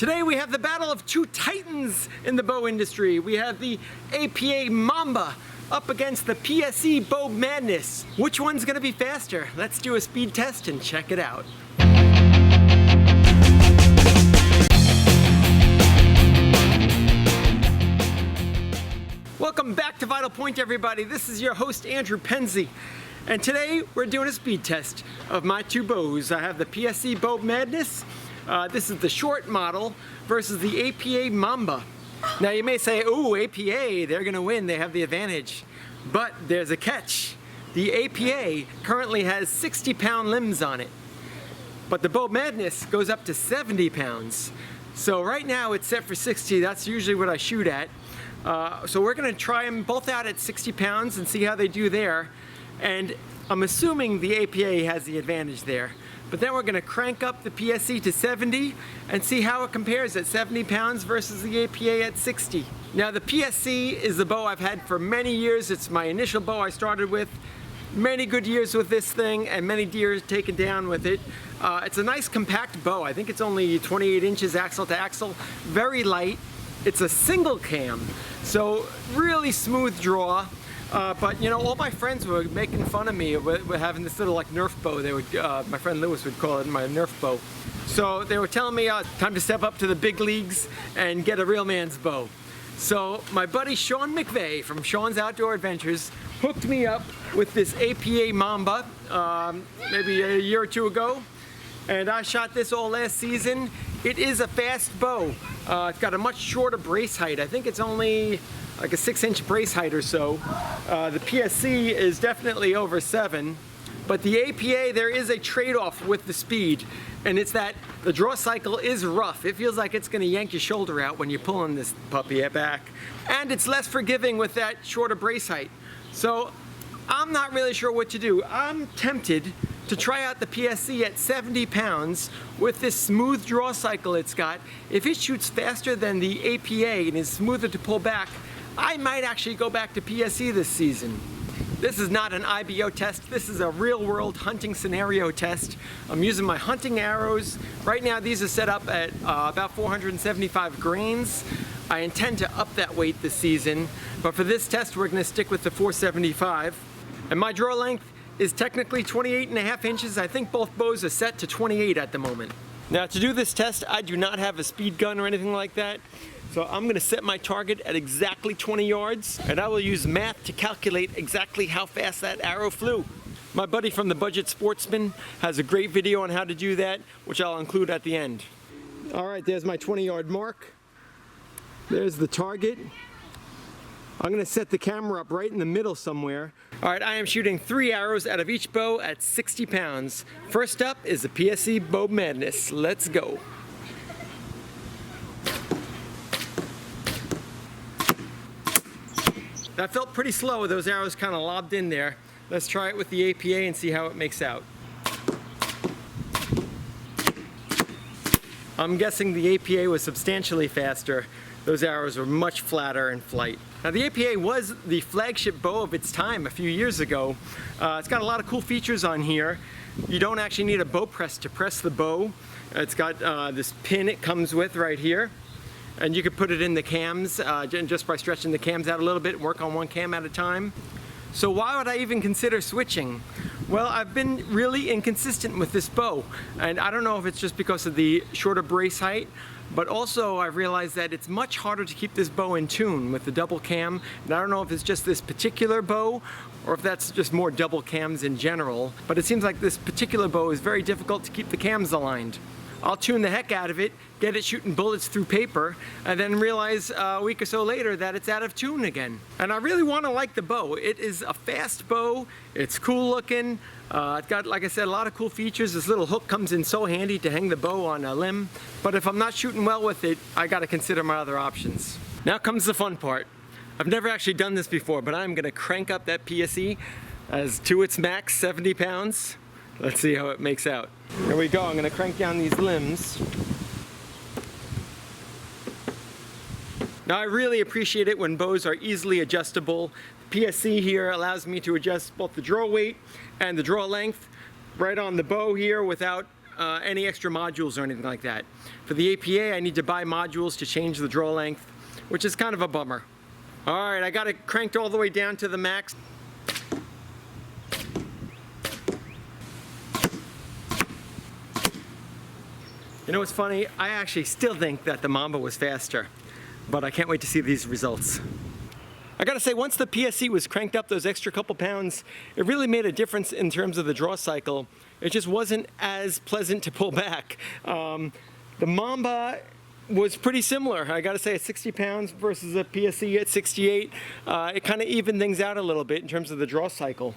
Today we have the battle of two titans in the bow industry. We have the APA Mamba up against the PSE Bow Madness. Which one's gonna be faster? Let's do a speed test and check it out. Welcome back to Vital Point, everybody. This is your host, Andrew Penzi. And today we're doing a speed test of my two bows. I have the PSE Bow Madness. This is the short model versus the APA Mamba. Now you may say, ooh, APA, they're gonna win, they have the advantage. But there's a catch. The APA currently has 60-pound limbs on it, but the Bow Madness goes up to 70 pounds. So right now it's set for 60, that's usually what I shoot at. So we're gonna try them both out at 60 pounds and see how they do there. And I'm assuming the APA has the advantage there. But then we're gonna crank up the PSE to 70 and see how it compares at 70 pounds versus the APA at 60. Now the PSE is the bow I've had for many years. It's my initial bow I started with. Many good years with this thing and many deer taken down with it. It's a nice compact bow. I think it's only 28 inches axle to axle, very light. It's a single cam, so really smooth draw. But you know, all my friends were making fun of me with having this little like Nerf bow. They would, my friend Lewis would call it my Nerf bow. So they were telling me time to step up to the big leagues and get a real man's bow. So my buddy Sean McVeigh from Sean's Outdoor Adventures hooked me up with this APA Mamba maybe a year or two ago. And I shot this all last season. It is a fast bow. It's got a much shorter brace height. I think it's only like a 6-inch brace height or so. The PSE is definitely over 7, but the APA, there is a trade-off with the speed, and it's that the draw cycle is rough. It feels like it's gonna yank your shoulder out when you're pulling this puppy back. And it's less forgiving with that shorter brace height. So I'm not really sure what to do. I'm tempted to try out the PSE at 70 pounds with this smooth draw cycle it's got. If it shoots faster than the APA and is smoother to pull back, I might actually go back to PSE this season. This is not an IBO test, this is a real-world hunting scenario test. I'm using my hunting arrows. Right now these are set up at about 475 grains. I intend to up that weight this season, but for this test we're gonna stick with the 475. And my draw length is technically 28.5 inches. I think both bows are set to 28 at the moment. Now to do this test, I do not have a speed gun or anything like that. So I'm gonna set my target at exactly 20 yards, and I will use math to calculate exactly how fast that arrow flew. My buddy from the Budget Sportsman has a great video on how to do that, which I'll include at the end. All right, there's my 20-yard mark. There's the target. I'm gonna set the camera up right in the middle somewhere. All right, I am shooting 3 arrows out of each bow at 60 pounds. First up is the PSE Bow Madness. Let's go. That felt pretty slow, those arrows kind of lobbed in there. Let's try it with the APA and see how it makes out. I'm guessing the APA was substantially faster. Those arrows were much flatter in flight. Now the APA was the flagship bow of its time a few years ago. It's got a lot of cool features on here. You don't actually need a bow press to press the bow. It's got this pin it comes with right here. And you could put it in the cams just by stretching the cams out a little bit and work on one cam at a time. So why would I even consider switching? Well, I've been really inconsistent with this bow. And I don't know if it's just because of the shorter brace height, but also I've realized that it's much harder to keep this bow in tune with the double cam. And I don't know if it's just this particular bow or if that's just more double cams in general. But it seems like this particular bow is very difficult to keep the cams aligned. I'll tune the heck out of it, get it shooting bullets through paper, and then realize a week or so later that it's out of tune again. And I really want to like the bow. It is a fast bow, it's cool looking, it's got, like I said, a lot of cool features. This little hook comes in so handy to hang the bow on a limb. But if I'm not shooting well with it, I gotta consider my other options. Now comes the fun part. I've never actually done this before, but I'm gonna crank up that PSE as to its max, 70 pounds. Let's see how it makes out. Here we go, I'm gonna crank down these limbs. Now I really appreciate it when bows are easily adjustable. The PSE here allows me to adjust both the draw weight and the draw length right on the bow here without any extra modules or anything like that. For the APA, I need to buy modules to change the draw length, which is kind of a bummer. All right, I got it cranked all the way down to the max. You know what's funny? I actually still think that the Mamba was faster, but I can't wait to see these results. I gotta say, once the PSE was cranked up those extra couple pounds, it really made a difference in terms of the draw cycle. It just wasn't as pleasant to pull back. The Mamba was pretty similar. I gotta say, at 60 pounds versus a PSE at 68, it kind of evened things out a little bit in terms of the draw cycle.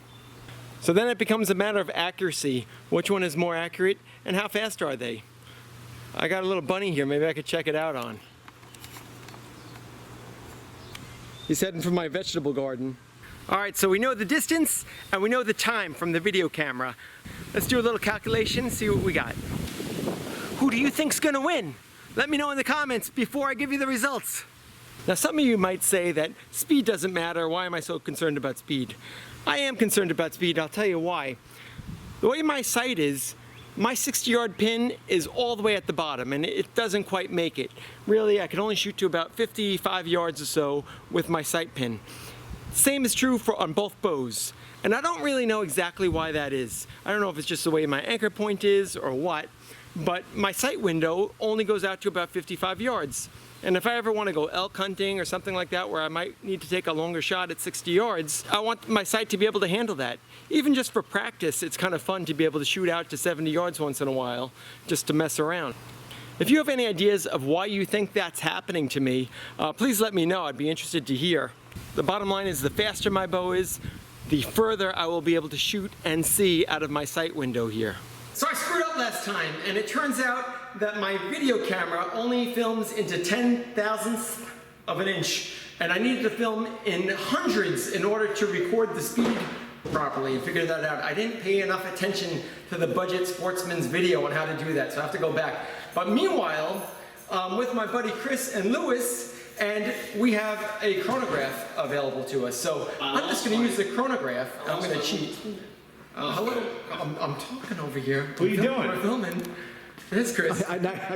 So then it becomes a matter of accuracy. Which one is more accurate and how fast are they? I got a little bunny here, maybe I could check it out on. He's heading for my vegetable garden. All right, so we know the distance and we know the time from the video camera. Let's do a little calculation, see what we got. Who do you think's gonna win? Let me know in the comments before I give you the results. Now, some of you might say that speed doesn't matter. Why am I so concerned about speed? I am concerned about speed, I'll tell you why. The way my sight is, my 60-yard pin is all the way at the bottom and it doesn't quite make it. Really, I can only shoot to about 55 yards or so with my sight pin. Same is true on both bows. And I don't really know exactly why that is. I don't know if it's just the way my anchor point is or what, but my sight window only goes out to about 55 yards. And if I ever want to go elk hunting or something like that where I might need to take a longer shot at 60 yards, I want my sight to be able to handle that. Even just for practice, it's kind of fun to be able to shoot out to 70 yards once in a while, just to mess around. If you have any ideas of why you think that's happening to me, please let me know. I'd be interested to hear. The bottom line is the faster my bow is, the further I will be able to shoot and see out of my sight window here. So I screwed up last time, and it turns out that my video camera only films into 10,000ths of an inch, and I needed to film in hundreds in order to record the speed properly and figure that out. I didn't pay enough attention to the Budget Sportsman's video on how to do that, so I have to go back. But meanwhile, with my buddy Chris and Lewis, and we have a chronograph available to us. So I'm just going to use the chronograph. I'm going to cheat. Hello, I'm talking over here. What are you doing? We're filming. It's Chris.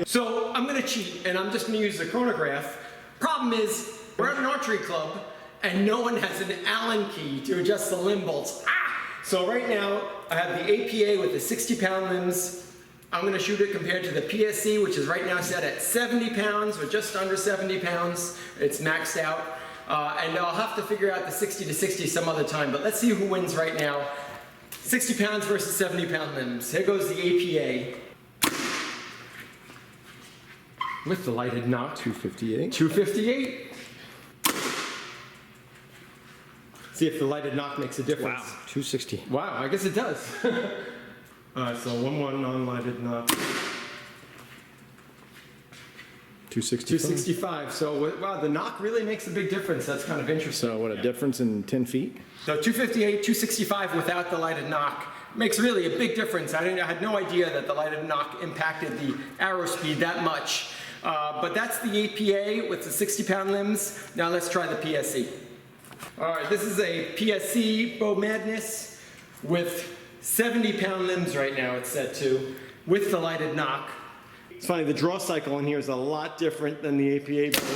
So I'm gonna cheat and I'm just gonna use the chronograph. Problem is, we're at an archery club and no one has an Allen key to adjust the limb bolts. So right now, I have the APA with the 60-pound limbs. I'm gonna shoot it compared to the PSE, which is right now set at 70 pounds or just under 70 pounds. It's maxed out. And I'll have to figure out the 60 to 60 some other time, but let's see who wins right now. 60 pounds versus 70-pound limbs. Here goes the APA. With the lighted knock. 258. 258. See if the lighted knock makes a difference. Wow, 260. Wow, I guess it does. Alright, so 1-1 non-lighted knock. 265. 265. So, wow, the knock really makes a big difference. That's kind of interesting. So what, a difference in 10 feet? So 258, 265 without the lighted knock makes really a big difference. I had no idea that the lighted knock impacted the arrow speed that much. But that's the APA with the 60-pound limbs. Now let's try the PSE. All right, this is a PSE Bow Madness with 70-pound limbs right now it's set to, with the lighted knock. It's funny, the draw cycle in here is a lot different than the APA bow.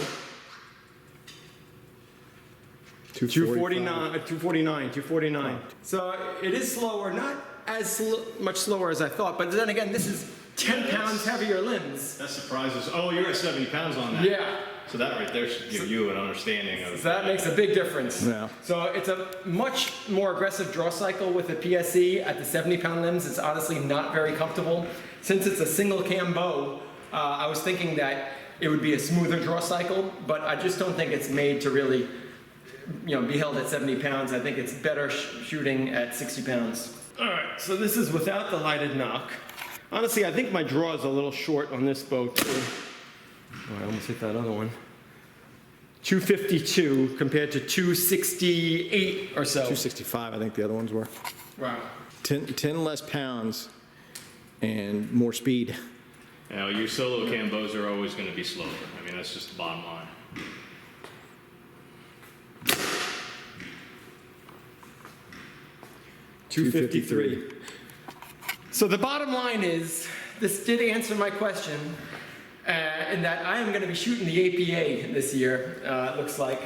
249. So it is slower, not as much slower as I thought, but then again, this is 10 pounds heavier limbs. That surprises. Oh, you're at 70 pounds on that. Yeah. So that right there should give you an understanding of. So that makes a big difference. Yeah. So it's a much more aggressive draw cycle with the PSE at the 70-pound limbs. It's honestly not very comfortable. Since it's a single cam bow, I was thinking that it would be a smoother draw cycle, but I just don't think it's made to really, be held at 70 pounds. I think it's better shooting at 60 pounds. All right, so this is without the lighted knock. Honestly, I think my draw is a little short on this bow too. Oh, I almost hit that other one. 252 compared to 268 or so. 265, I think the other ones were. Wow. 10 less pounds and more speed. Now, your solo cam bows are always going to be slower. I mean, that's just the bottom line. $253. So the bottom line is this did answer my question, in that I am going to be shooting the APA this year, it looks like.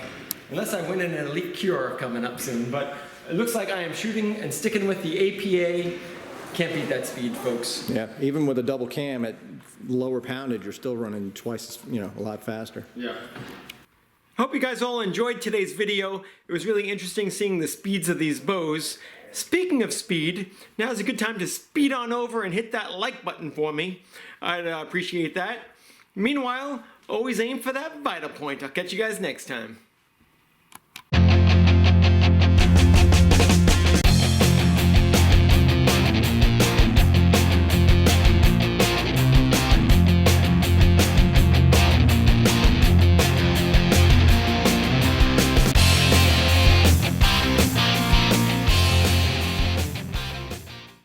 Unless I win an elite cure coming up soon, but it looks like I am shooting and sticking with the APA. Can't beat that speed, folks. Yeah, even with a double cam at lower poundage, you're still running twice, a lot faster. Yeah. Hope you guys all enjoyed today's video. It was really interesting seeing the speeds of these bows. Speaking of speed, now's a good time to speed on over and hit that like button for me. I'd appreciate that. Meanwhile, always aim for that vital point. I'll catch you guys next time.